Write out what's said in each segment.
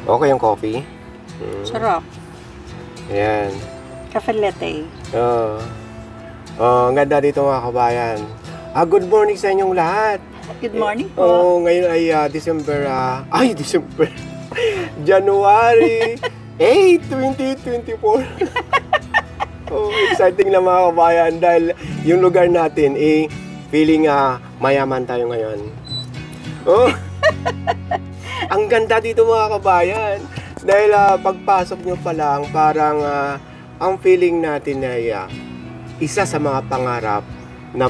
Okay yung coffee? Sarap. Ayan. Cafe latte. Ang ganda dito mga kabayan. Good morning sa inyong lahat. Good morning po. Ngayon ay December. January 8, 2024. Exciting na mga kabayan dahil yung lugar natin feeling mayaman tayo ngayon. Ang ganda dito mga kabayan. Dahil pagpasok nyo pa lang, parang ang feeling natin ay isa sa mga pangarap na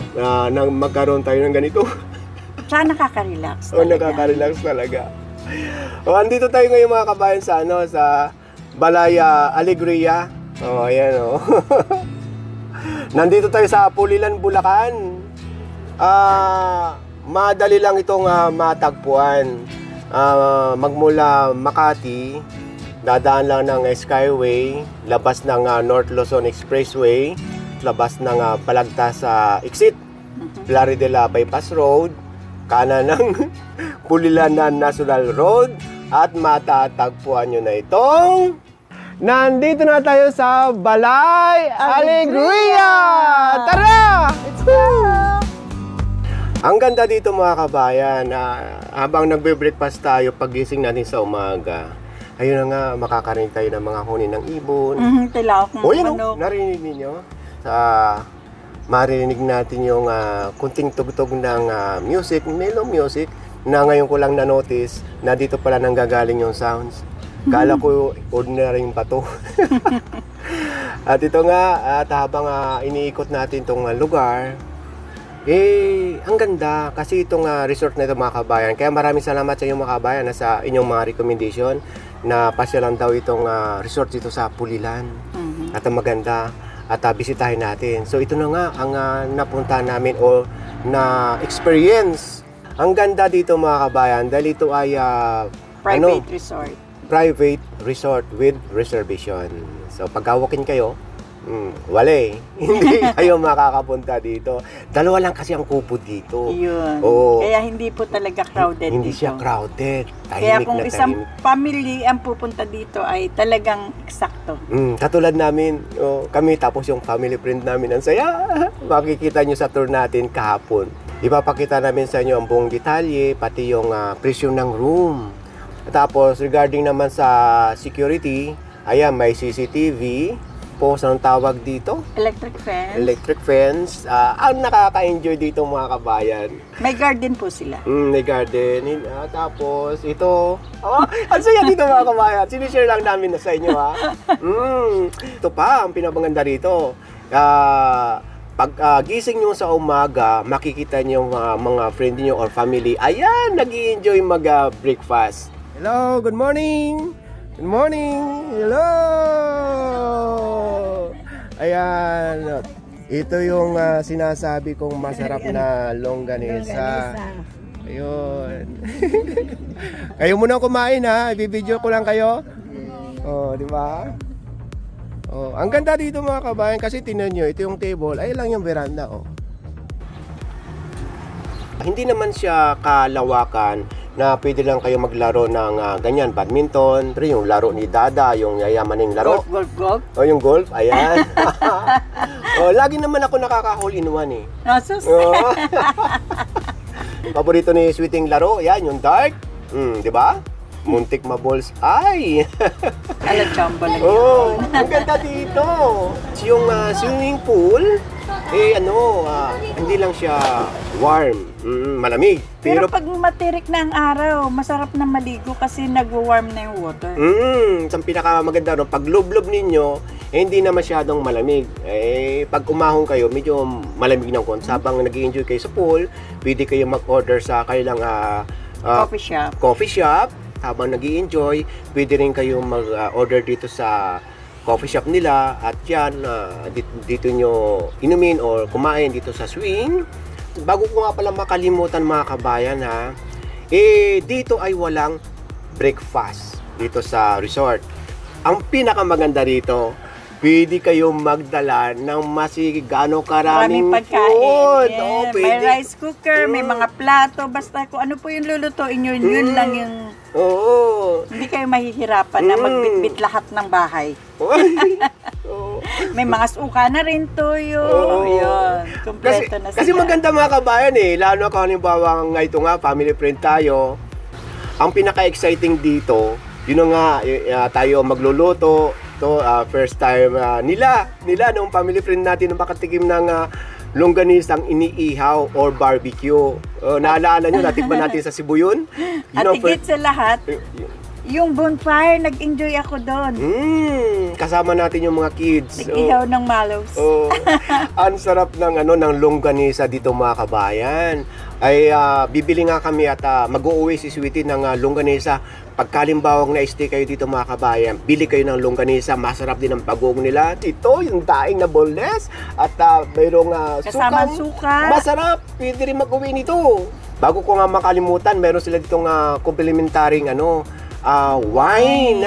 magkaroon tayo ng ganito. Saan nakaka-relax talaga. Nakaka-relax talaga. Andito tayo ngayon mga kabayan sa sa Balaya Alegria. Ayan Nandito tayo sa Pulilan, Bulacan. Madali lang itong matagpuan. Magmula Makati, dadaan lang ng Skyway, labas ng North Luzon Expressway, labas ng Balagtas sa Exit, Plaridel Bypass Road, kanan ng Pulilan National Road, at matatagpuan nyo na itong... Nandito na tayo sa Balay Alegria! Tara! Let's go! Ang ganda dito mga kabayan, habang nagbe-breakfast tayo pagising natin sa umaga, ayun na nga, makakarinig tayo ng mga huni ng ibon. Tilaok ng manok. Narinig ninyo? Marinig natin yung kunting tugtog ng music, mellow music, na ngayon ko lang na-notice na dito pala nanggagaling yung sounds. Kala ko ordinary yung bato. At ito nga, at habang iniikot natin itong lugar, ang ganda kasi itong resort na ito mga kabayan. Kaya maraming salamat sa inyong mga kabayan sa inyong mga recommendation na pasyalan daw itong resort dito sa Pulilan. At ang maganda at bisitahin natin. So ito na nga ang napunta namin o na experience. Ang ganda dito mga kabayan dahil ito ay private resort. Private resort with reservation. So pagka-walk-in kayo, wala hindi kayo makakapunta dito. Dalawa lang kasi ang kupo dito. Yun. Kaya hindi po talaga crowded hindi dito. Siya crowded. Tahimik. Kaya kung isang family ang pupunta dito ay talagang eksakto. Katulad namin, kami tapos yung family friend namin ang saya. Makikita nyo sa tour natin kahapon. Ipapakita namin sa inyo ang buong detalye, pati yung presyo ng room. Tapos regarding naman sa security, ayan, may CCTV. Anong tawag dito? Electric fence. Electric fence. Ang nakaka-enjoy dito mga kabayan. May garden po sila. May garden. Tapos ito. Ang saya dito mga kabayan. Sinishare lang namin sa inyo Ito pa ang pinabaganda rito. Pag gising nyo sa umaga, makikita nyo mga friend nyo or family. Ayan, nag-i-enjoy mag-breakfast. Hello, good morning! Good morning! Hello! Ayan, ito yung sinasabi kong masarap na longganisa. Ayun. Kayo muna kumain i-video ko lang kayo. Di ba? Ang ganda dito mga kabayan kasi tingnan nyo, ito yung table, ay lang yung veranda Hindi naman siya kalawakan na pwede lang kayo maglaro ng ganyan, badminton, pero yung laro ni Dada, yung yayamaning laro. Golf. Yung golf, ayan. Lagi naman ako nakaka-hole in one Paborito ni Sweeting laro, yan, yung dart. Di ba? Muntik maballs. Ay! Chamba lang yun. Ang ganda dito. Yung swimming pool, hindi lang siya warm. Malamig. Pero pag matirik na ang araw, masarap na maligo kasi nagwa-warm na yung water. Ang pinakamaganda pag lublob ninyo, hindi na masyadong malamig. Pag umahon kayo, medyo malamig ng konti. Habang nag-i-enjoy kayo sa pool, pwede kayo mag-order sa kanilang coffee shop. Habang nag-i-enjoy, pwede rin kayo mag-order dito sa coffee shop nila. At yan, dito nyo inumin or kumain dito sa swing. Bago ko nga pala makalimutan mga kabayan dito ay walang breakfast dito sa resort. Ang pinakamaganda dito, pwede kayong magdala ng masigano karaming pagkain. May rice cooker, may mga plato, basta kung ano po yung lulutuin nyo, yun lang yung... Oo. Hindi kayo kayo mahihirapan na magbitbit lahat ng bahay. Oo. May mga suka na rin, tuyo. Yun, kompleto na sila. Kasi maganda mga kabayan lalo kung halimbawa nga ito nga, family friend tayo. Ang pinaka-exciting dito, yun nga, tayo magluluto. First time nila nung family friend natin na makatikim ng longganisang iniihaw or barbecue. Naalala nyo, natikman natin sa Cebu yun? At higit sa lahat, yung bonfire, nag-enjoy ako doon. Kasama natin yung mga kids. Nag-ihaw ng mallows. Ang sarap ng longganisa dito mga kabayan. Ay bibili nga kami at mag-uuwi si Sweetie ng longganisa. Pagkalimbawang na-stay kayo dito mga kabayan, bili kayo ng longganisa. Masarap din ang pagong nila. Ito, yung daing na boneless. At mayroong suka. Masarap. Pwede rin mag-uwi nito. Bago ko nga makalimutan, meron sila ditong complementaring wine.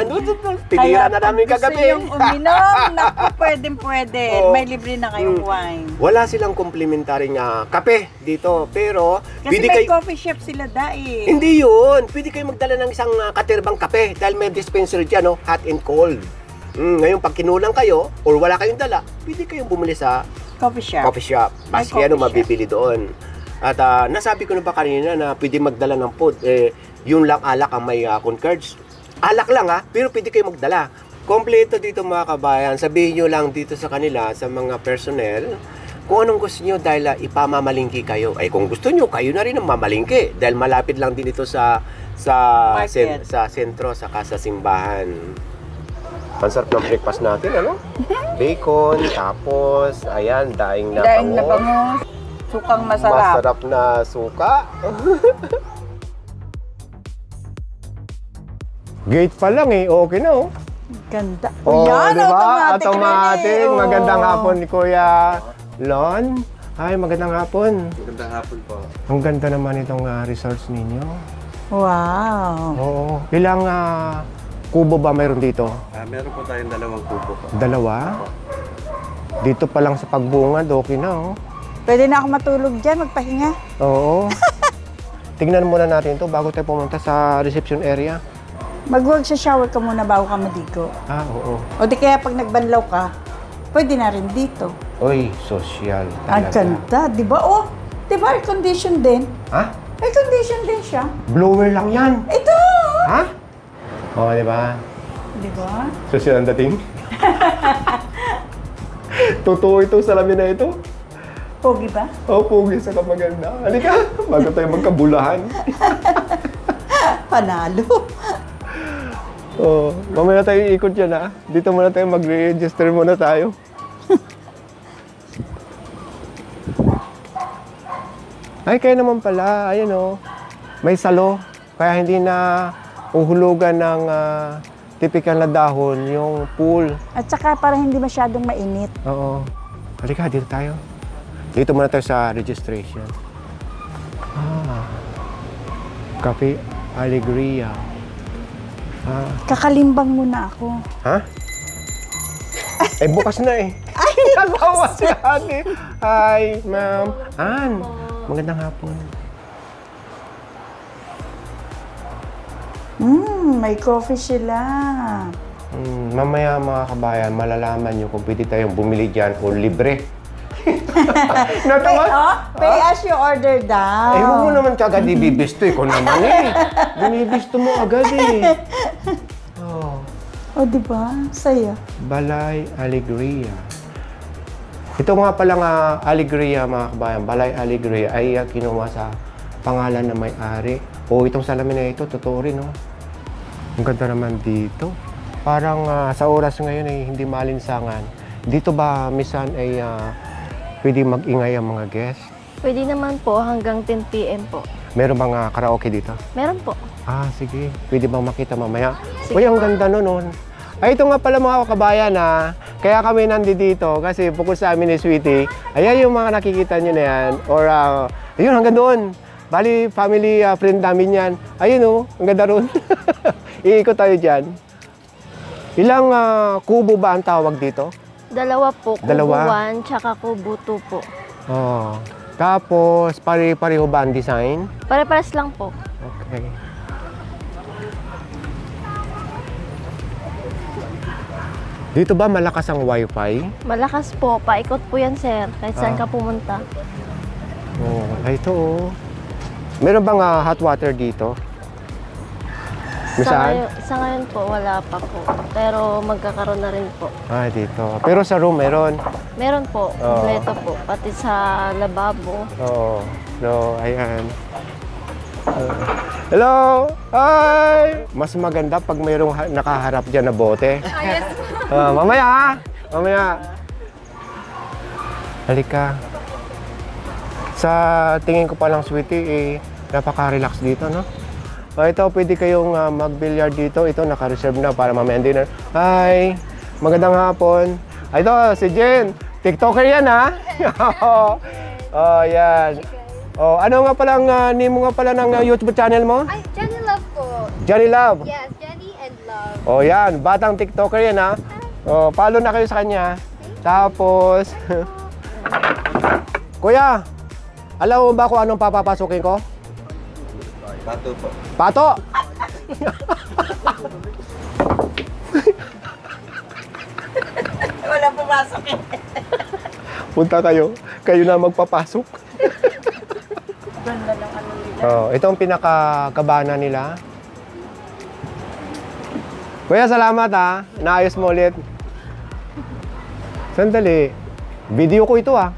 Tinira na namin kagabi. Yung uminom, naku, pwede. May libre na kayong wine. Wala silang komplementaring kape dito, pero kasi may coffee shop sila dahil. Hindi yun. Pwede kayo magdala ng isang katerbang kape dahil may dispenser dyan, hot and cold. Ngayon, pag kinulang kayo or wala kayong dala, pwede kayong bumili sa coffee shop. Maski mabibili doon. At nasabi ko na ba kanina na pwede magdala ng food, yung lang alak ang may cards. Alak lang pero pwede kayo magdala. Kompleto dito mga kabayan. Sabihin nyo lang dito sa kanila, sa mga personnel, kung anong gusto nyo dahil ipamamalingki kayo. Ay kung gusto nyo, kayo na rin ang mamalingki. Dahil malapit lang din ito sa sentro, saka sa simbahan. Pansarap ng breakfast natin, Bacon, tapos, ayan, daing na bango. Sukang masarap. Masarap na suka. Gate pa lang okay na Ganda. Yan, diba? Automatic. Magandang hapon ni Kuya Lon. Ay, magandang hapon. Magandang hapon po. Ang ganda naman itong resorts ninyo. Wow. Oo. Ilang kubo ba mayroon dito? Meron po tayong 2 kubo po. 2? Dito pa lang sa pagbungad, okay na Pwede na ako matulog dyan, magpahinga. Oo. Tingnan muna natin to bago tayo pumunta sa reception area. Mag-work sa shower ka muna bago ka maligo. Oo. O di kaya pag nagbanlaw ka, pwede na rin dito. Uy, social Ang talaga. ganda, di ba? Di ba air condition din? Ha? Air condition din siya. Blower lang yan. Ito! Ha? Di ba? Di ba? Social ang dating. Totoo ito, salamin na ito. Pogi ba? Pogi sa kamaganda. Halika, bago tayo magkabulahan. Panalo. Mamaya tayo ikot yan Dito muna tayo, mag-register muna tayo. Ay, kaya naman pala, ayun may salo. Kaya hindi na uhulugan ng typical na dahon, yung pool. At saka para hindi masyadong mainit. Oo. Halika, dito tayo. Dito muna tayo sa registration. Cafe Alegria. Kakalimbang muna ako. Ha? Bukas na Ay, nagawa si ate. Hi, ma'am. Ann, magandang hapon. May coffee sila. Mamaya mga kabayan, malalaman nyo kung pwede tayong bumili dyan o libre. Pay as you order daw. Huwag mo naman kagad ibibisto Ikaw naman Binibisto mo agad di ba? Saya. Balay Alegria. Ito nga palang Alegria mga kabayan. Balay Alegria ay kinuha sa pangalan na may-ari. Itong salamin na ito, totoo rin Ang ganda naman dito. Parang sa oras ngayon ay hindi malinsangan. Dito ba minsan ay pwede mag-ingay ang mga guests? Pwede naman po hanggang 10 PM po. Meron bang karaoke dito? Meron po. Sige. Pwede bang makita mamaya? Sige. Uy, ang ganda nun. Ay, ito nga pala mga kabayan kaya kami nandito kasi bukod sa amin ni Sweetie, ayan yung mga nakikita nyo na yan. Or, ayun, hanggang doon. Bali, family friend namin yan. Ayun ang ganda ron. Iikot tayo dyan. Ilang kubo ba ang tawag dito? 2 po. Kubo 1 tsaka kubo 2 po. Tapos, pare-pareho ba ang design? Pare-pares lang po. Okay. Dito ba malakas ang wifi? Malakas po. Paikot po yan, sir. Kahit saan ka pumunta. Oh, ay, ito oh. Meron bang hot water dito? Saan? Sa ngayon po, wala pa po. Pero magkakaroon na rin po. Ah, dito. Pero sa room meron. Meron po. Oo. Kompleto po. Pati sa lababo. Oo. No, ayan. Hello! Hi! Mas maganda pag mayroong nakaharap dyan na bote. Yes. Mamaya ha! Mamaya. Halika. Sa tingin ko palang, sweetie, napaka-relax dito, no? Ito, pwede kayong mag-billiard dito. Ito, naka-reserve na para mamaya dinner. Hi! Magandang hapon. Ito, si Jen. TikToker yan, ha? Oh, yan. Oh, ano nga palang name mo nga pala ng YouTube channel mo? Ay, Johnny Love po. Johnny Love. Yes, Johnny and Love. Oh, yan. Batang TikToker yan, ha? Oh, follow na kayo sa kanya. Tapos, Kuya, alam mo ba kung anong papapasukin ko? Pato po. Pato! Wala pumasok eh. Punta kayo. Kayo na magpapasok. Ganda ng ano nila. Oh, ito ang pinakakabana nila. Kuya, salamat ha. Naayos mo ulit. Sandali. Video ko ito ha.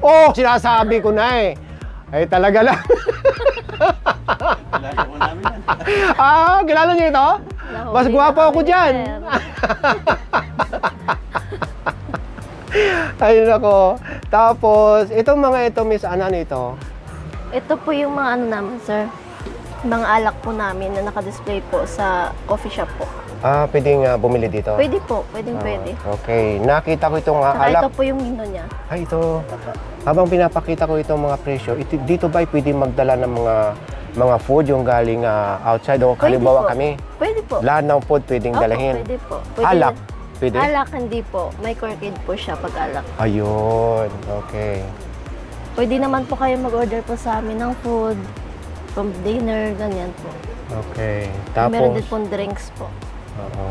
Oh, sinasabi ko na eh. Ay, talaga lang. Kilala ko namin yan. Kilala niyo ito? Mas gwapo ako dyan. Ayun ako. Tapos, itong mga ito, Miss, ano ito? Ito po yung mga ano naman, sir. Mga alak po namin na nakadisplay po sa coffee shop po. Pwedeng bumili dito? Pwede po. Pwede. Okay. Nakita ko itong Saka alak. ito po yung menu niya. Ay, ito. Habang pinapakita ko itong mga presyo, dito ba pwede magdala ng mga food yung galing outside o Pwede halimbawa po. kami? Pwede po. Lahat ng food pwedeng Opo, dalahin. pwede po. Pwede Alak? Pwede? Alak, hindi po. May corkade po siya pag alak. Ayun. Okay. Pwede naman po kayo mag-order po sa amin ng food, from dinner, ganyan po. Okay. Meron din Tapos, pong drinks po. oo.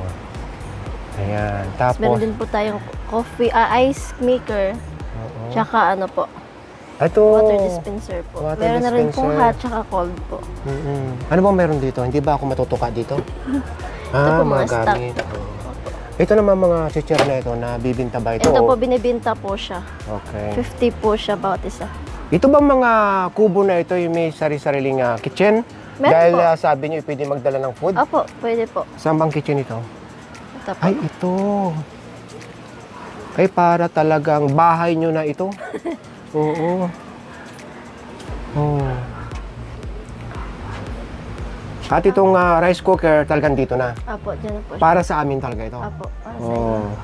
Ayan. Tapos meron Tapos, din po tayong coffee, ice maker, oo. tsaka ano po, Ito. water dispenser po. Water Meron na rin pong dispenser. hot tsaka cold po. Ano ba meron dito? Hindi ba ako matutuka dito? po mga stock. gamit. Oo. Ito naman mga chichir na ito na bibinta ba ito? Ito o- po, binibinta po siya. Okay. 50 po siya bawat isa. Ito bang mga kubo na ito yung may sari-sariling kitchen? Meron Dahil po. sabi niyo pwede magdala ng food? Opo, pwede po. Saan bang kitchen ito? Ito po. Ay, ito. Ay, para talagang bahay nyo na ito. Oo. Oh. At itong rice cooker talagang dito na. Opo, dyan na po siya. Para sa amin talaga ito. Opo, para sa Oh. inyo.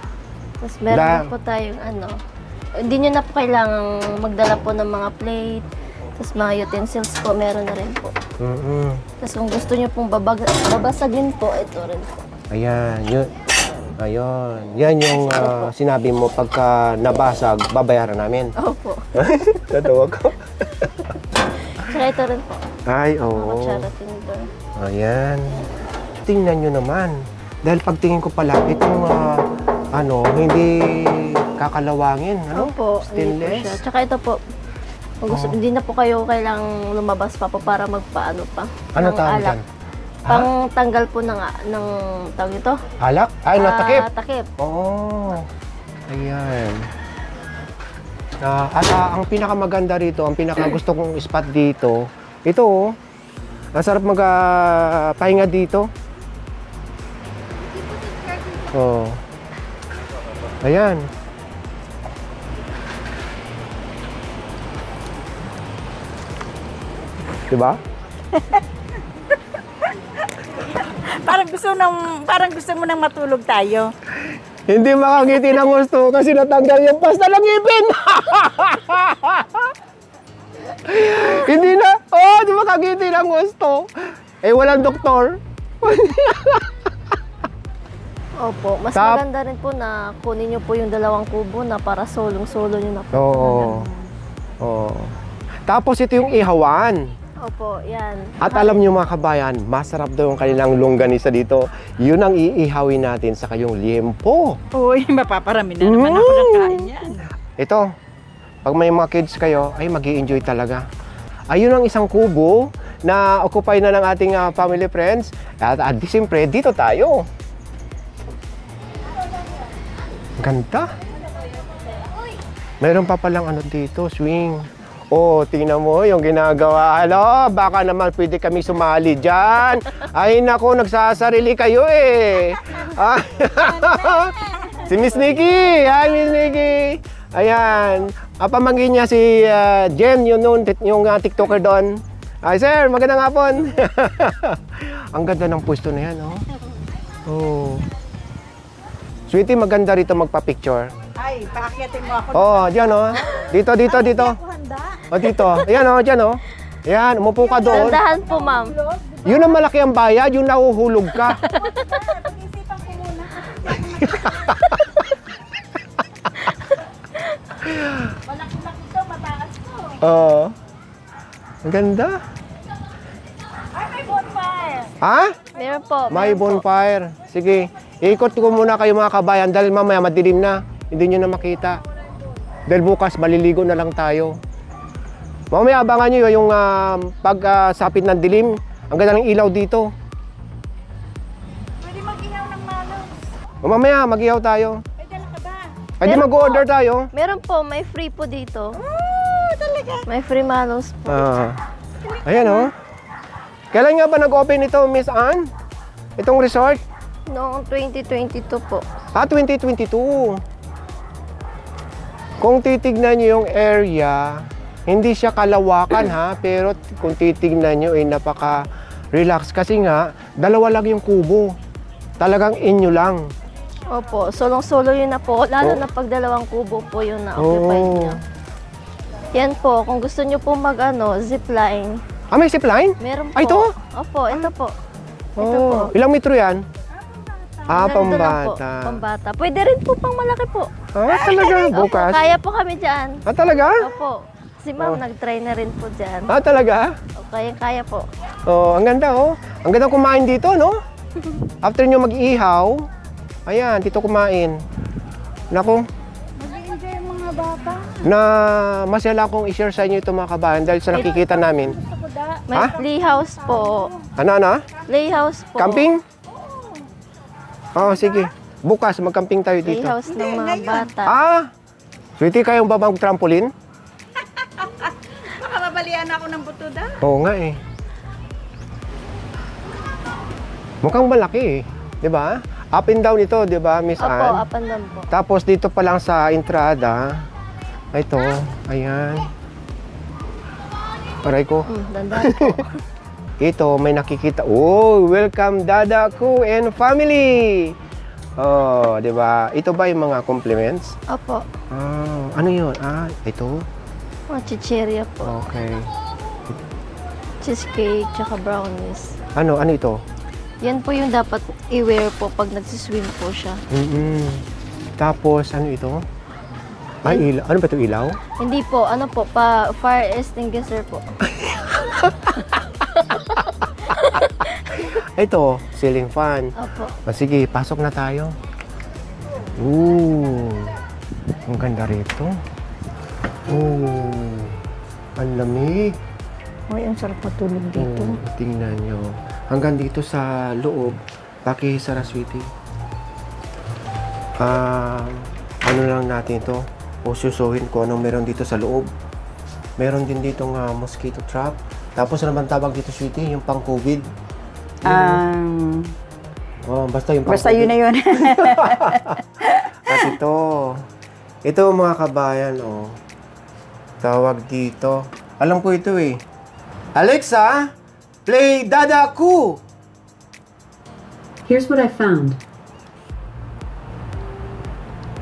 Tapos meron din po tayong ano, hindi nyo na po kailangang magdala po ng mga plate. Tapos mga utensils po, meron na rin po. Tapos kung gusto nyo pong babasagin po, ito rin po. Ayan, yun. Ayun. Yan yung sinabi mo pagka nabasag, babayaran namin. Opo. Tatawa ko. Tsaka ito rin po. Ay, Mga oo. kutsara tinidor. Ayan. Tingnan nyo naman. Dahil pagtingin ko pala, itong hindi kakalawangin. Ano? Opo, hindi po siya. Stainless. Tsaka ito po, kung gusto, hindi na po kayo kailangang lumabas pa po para magpaano pa. Ano ng tawag alak. dyan? Pang tanggal po ng tawag ito. Alak? Ay, natakip. Takip. Oo. Ayan. At ang pinakamaganda rito, ang pinakagusto kong spot dito, ito oh. Ang sarap pahinga dito. Oh. Ayan. Diba? Parang gusto mo nang matulog tayo. Hindi makangiti ng gusto kasi natanggal yung pasta ng ngipin. Hindi na. Oh, di makangiti ng gusto. Eh, walang doktor. Opo, mas maganda rin po na kunin nyo po yung 2 kubo na para solong-solo nyo na po. Oo. Oo. Tapos ito yung ihawan. Opo, yan. At alam niyo mga kabayan, masarap daw yung kanilang longganisa dito. Yun ang iihawin natin sa kayong liempo. Uy, mapaparami na naman ako ng kain yan. Ito, pag may mga kids kayo, ay mag-i-enjoy talaga. Ayun ang isang kubo na occupy na ng ating family friends. At siyempre, dito tayo. Ganda. Mayroon pa palang ano dito, swing. Oh, tingnan mo yung ginagawa. Alo, baka naman pwede kami sumali dyan. Ay, nako, nagsasarili kayo eh. Si Miss Nikki. Hi, Miss Nikki. Ayan. Pamangkin niya si Jen, yung TikToker doon. Ay, sir, magandang hapon. Ang ganda ng pwesto na yan, oh. Oh. Sweetie, maganda rito magpa-picture. Ay, paakyatin mo ako. Oh, diyan, oh. Dito. O, dito. Ayan, oh, dyan, oh. Ayan, umupo ka doon. Dandahan po, ma'am. Yun ang malaki ang bayad, yung nahuhulog ka. Pag-isipan ko muna. Malaki-laki to, mataas to. Oo. Ang ganda. Ay, may bonfire. Ha? Meron po. May meron po. bonfire. Sige, ikot ko muna kayo mga kabayan dahil mamaya madilim na. Hindi nyo na makita. Dahil bukas maliligo na lang tayo. Mamaya abangan nyo yung pagsapit ng dilim. Ang ganda ng ilaw dito. Pwede mag-ihaw ng malos. Mamaya mag-ihaw tayo. May dala ka ba? Ay di Meron mag-order po. tayo. Meron po, may free po dito. Talaga? May free malos po. Ayan oh. Kailan nga ba nag-open ito, Miss Ann? Itong resort? Noong 2022 po. 2022. Kung titignan nyo yung area, hindi siya kalawakan ha, pero kung titignan nyo ay napaka-relax. Kasi nga, dalawa lang yung kubo. Talagang inyo lang. Opo, solong-solo yun na po. Lalo na pag dalawang kubo po yun na occupied niya. Yan po, kung gusto nyo po zipline. Ah, may zipline? Meron po. Ah, ito? Opo, ito po. Ito po. Ilang metro yan? Ganito lang po, pambata. pambata. Pwede rin po pang malaki po. Ah, talaga? Bukas? Opo, kaya po kami dyan. Ah, talaga? Opo. Si ma'am nag-try na rin po dyan. Ah, talaga? Okay, kaya po. Oh, ang ganda oh. Ang ganda kumain dito, no? After nyo mag-ihaw, ayan, dito kumain. Naku, Mag-i-enjoy yung mga bata. na masaya akong i-share sa inyo ito mga kabayan dahil sa nakikita namin. Gusto ko da. May Ha? playhouse po. Ano? Playhouse po. Camping? Oh, sige. Bukas mag-camping tayo dito. Playhouse ng mga bata. Ah! Sweetie, kayong ba mag-trampoline? Baka mabalian ako ng buto da. Oo nga eh. Mukhang malaki eh. 'Di ba? Up and down ito, 'di ba, Miss Opo, Ann? up and down po. Tapos dito pa lang sa entrada, ito, ayan. Aray ko. Dandahan po. Ito, may nakikita. Oh, welcome Dada Ku and family. Oh, 'di ba? Ito ba yung mga compliments? Opo. Ah, ano 'yun? Ah, ito. Mga chichirya po. Okay. Cheesecake, tsaka brownies. Ano ito? Yan po yung dapat i-wear po pag nagsiswim po siya. Tapos, ano ito? Ay, ilaw. Ano ba ito, ilaw? Hindi po, ano po, fire extinguisher po. Ito, ceiling fan. Opo. Ah, sige, pasok na tayo. Ooh, ang ganda rito. Ooh, ang lamig. Uy, ang sarap matulog dito. Oh, tingnan nyo. Hanggang dito sa loob, pakisara, sweetie. Ano lang natin ito? Ususuhin ko anong meron dito sa loob. Meron din dito nga mosquito trap. Tapos ano bang tawag dito, sweetie? Yung pang-COVID. Oh, basta yung Basta yun na yun. At ito mga kabayan, oh. Tawag dito. Alam ko ito eh. Alexa, play Dada Ku. Here's what I found.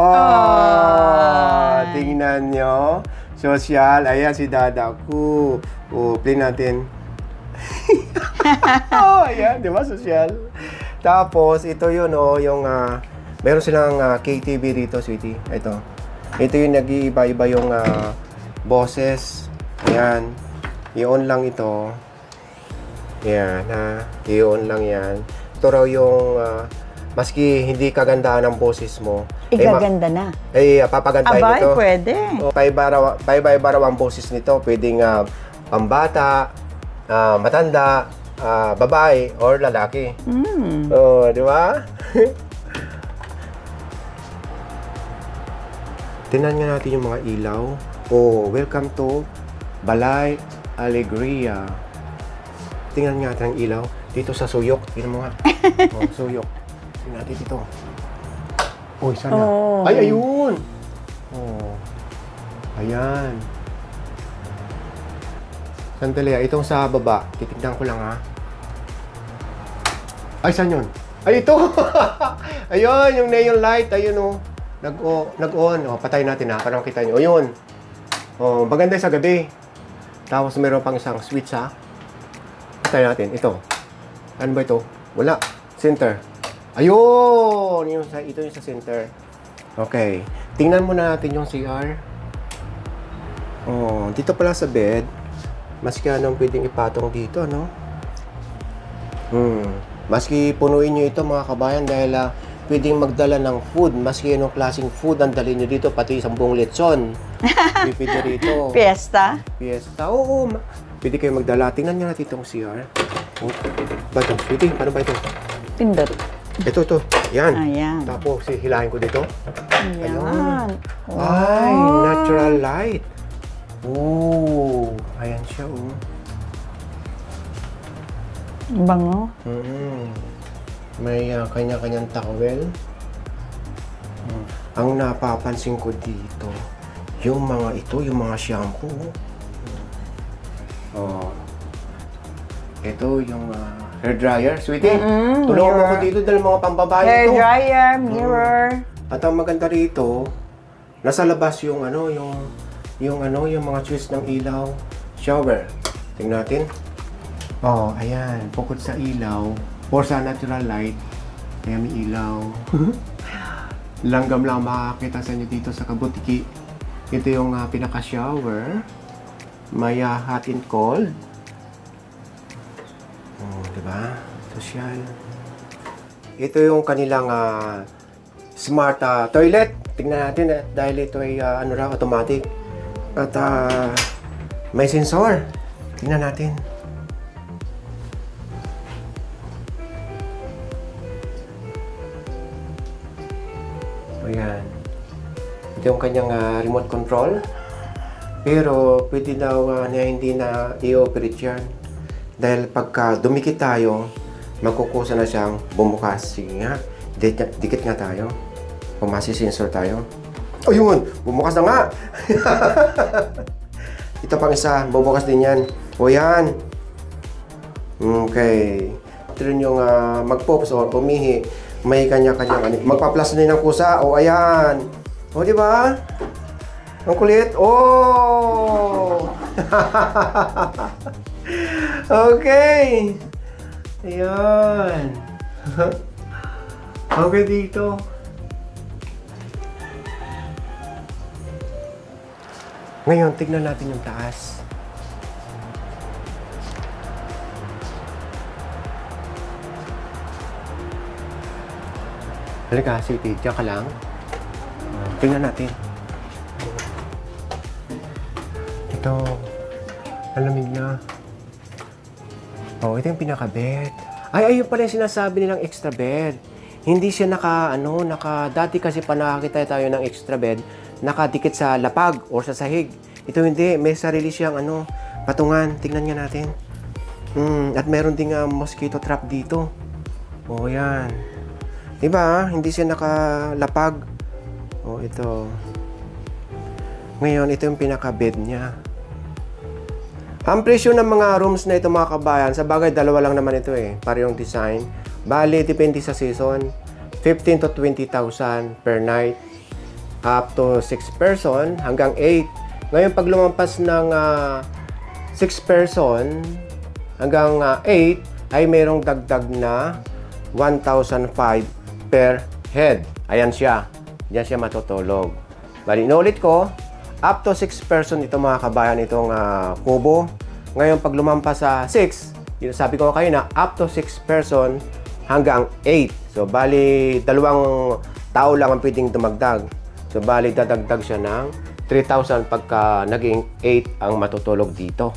Oh, tingnan nyo. Social. Ayan si Dada Ku. Oh, play natin. Oh, ayan. Di ba? Social. Tapos, ito yun, oh. Yung, meron silang KTV dito, sweetie. Ito. Ito yung nag-iiba-iba yung boses. Ayan. I-on lang ito. Yan, ha? I-on lang yan. Ito raw yung, maski hindi kagandahan ang boses mo. Igaganda na. Papagandahin Abay, nito. pwede. Paiba raw ang boses nito. Pwedeng pambata, matanda, babae, or lalaki. Oh, di ba? Tingnan nga natin yung mga ilaw. Oh, welcome to Balay Alegria. Tingnan nga natin ang ilaw. Dito sa Suyok. Tingnan mo nga. Oh, Suyok. Tingnan natin dito. Oh, sana. Oh. Ay, ayun! Oh. Ayan. Sandali, itong sa baba. Titignan ko lang, ha. Ay, saan yun? Ay, ito! Ayun, yung neon light. Ayun, oh. Nag-on. Oh, patay natin, ha. Para makita nyo. Ayun. Oh, maganda sa gabi. Tapos meron pang isang switch, ha. Patay natin. Ito. Ano ba ito? Wala. Center. Ayun! Ito yung sa center. Okay. Tingnan muna natin yung CR. Oh, dito pala sa bed. Maski anong pwedeng ipatong dito, no? Maski punuin nyo ito, mga kabayan, dahil pwedeng magdala ng food. Maski anong klaseng food ang dalhin nyo dito, pati isang buong lechon. Pwede rito. Fiesta? Fiesta. Oo. Pwede kayo magdala. Tingnan nyo natin itong CR. Oh, ba ito? Pwede. Paano ba ito? Pindot. Ito. Yan. Ayan. Tapos, hilahin ko dito. Ayan. Ay, natural light. Oh, ayan siya, oh. Bango. May kanya-kanyang towel. Ang napapansin ko dito, yung mga shampoo. Oh. Ito yung hair dryer, sweetie. Tulungan mo ko dito dahil mga pambabae Hair ito. dryer, mirror. At ang maganda rito, nasa labas yung yung mga switch ng ilaw, shower. Tingnan natin. Oh, ayan. Bukod sa ilaw, or sa natural light, ayan may ilaw. Langgam lang makakita sa inyo dito sa kabutiki. Ito yung pinaka-shower. May hot and cold. Oh, diba? Social. Ito yung kanilang smart toilet. Tingnan natin dahil ito ay automatic. At may sensor. Tingnan natin. Ayan. Ito yung kanyang remote control. Pero pwede daw na hindi na i-operate yan. Dahil pagka dumikit tayo, magkukusa na siyang bumukas. Sige nga, dikit nga tayo. Kung masisensor tayo. Ayun! Bumukas na nga! Ito pang isa, bubukas din yan. O yan! Okay. Ito rin yung mag-pops o umihi. May kanya-kanyang magpa-plus na ng kusa. O ayan! O diba? Ang kulit. Oh! Okay. Ayan. Okay dito. Ngayon, tignan natin yung taas. Halika, City. Diyan ka lang. Tingnan natin. Ito. Alamig na. Oh, ito yung pinaka-bed. Ay, ayun pala yung sinasabi nilang extra bed. Hindi siya dati kasi pa nakakita tayo ng extra bed, nakadikit sa lapag o sa sahig. Ito hindi, may sarili siyang patungan. Tingnan nga natin. At meron ding mosquito trap dito. Oh, yan. Diba? Hindi siya nakalapag. Oh, ito. Ngayon, ito yung pinaka-bed niya. Ang presyo ng mga rooms na ito, mga kabayan, sa bagay, dalawa lang naman ito eh. Parehong design. Bale, depende sa season. 15 to 20,000 per night. Up to 6 person hanggang 8. Ngayon, pag lumampas ng 6 person hanggang 8, ay mayroong dagdag na 1,005 per head. Ayan siya. Diyan siya matutulog. Bali, inulit ko. Up to 6 person ito, mga kabayan, itong kubo. Ngayon, pag lumampas sa 6, Yun, sabi ko kayo na up to 6 person hanggang 8. So, bali, 2 tao lang ang pwedeng dumagdag. So, bali, dadagdag siya ng 3,000 pagka naging 8 ang matutulog dito.